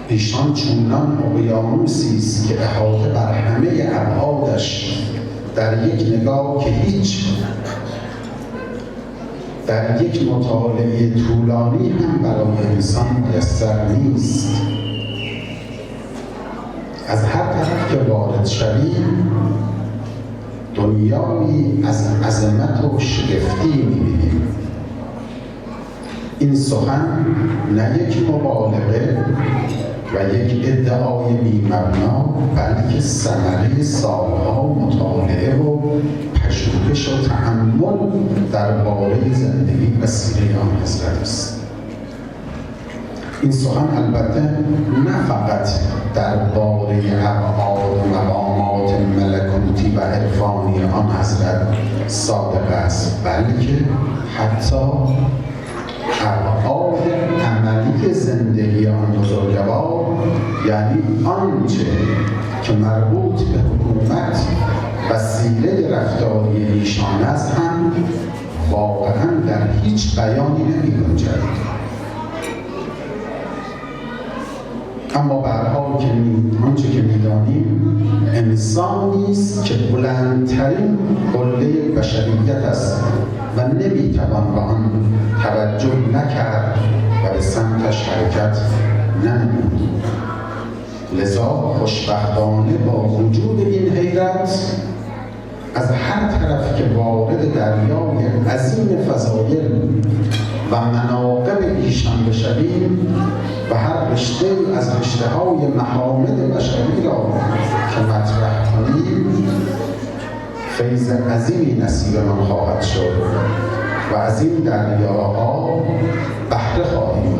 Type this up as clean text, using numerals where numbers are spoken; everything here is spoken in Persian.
ایشان چونان اقیانوسی است که احاطه بر همه ابعادش در یک نگاه که هیچ در یک مطالعه طولانی هم برای انسان میسر نیست. از هر طرف که وارد شویم دنیایی از عظمت و شگفتی می‌بینیم. این سخن نه یک مبالغه و یک ادعای بی‌مبنا، بلکه ثمره سالها مطالعه و پژوهش و تأمل درباره زندگی و سیره آن حضرت است. این سخن البته نه فقط درباره ابعاد و مقامات ملکوتی و عرفانی آن حضرت صادق است، بلکه حتی ابعاد عملی زندگی آن بزرگوار، یعنی آنچه که مربوط به حکومت وسیله رفتاری ایشان است هم واقعا در هیچ بیانی نمی‌گنجد. اما به هر حال که آنچه که می‌دانیم انسانی است که بلندترین قله بشریت است و نمی‌توان به آن توجه نکرد و به سمتش حرکت ننمود. لذا خوشبختانه با وجود این حیرت از هر طرف که وارد دریای عظیم فضایل و مناقب ایشان بشویم و هر رشته از رشته‌های محامد بشری را که مطرح کنیم فیض عظیمی نصیبمان خواهد شد و از این دریاها بهره خواهیم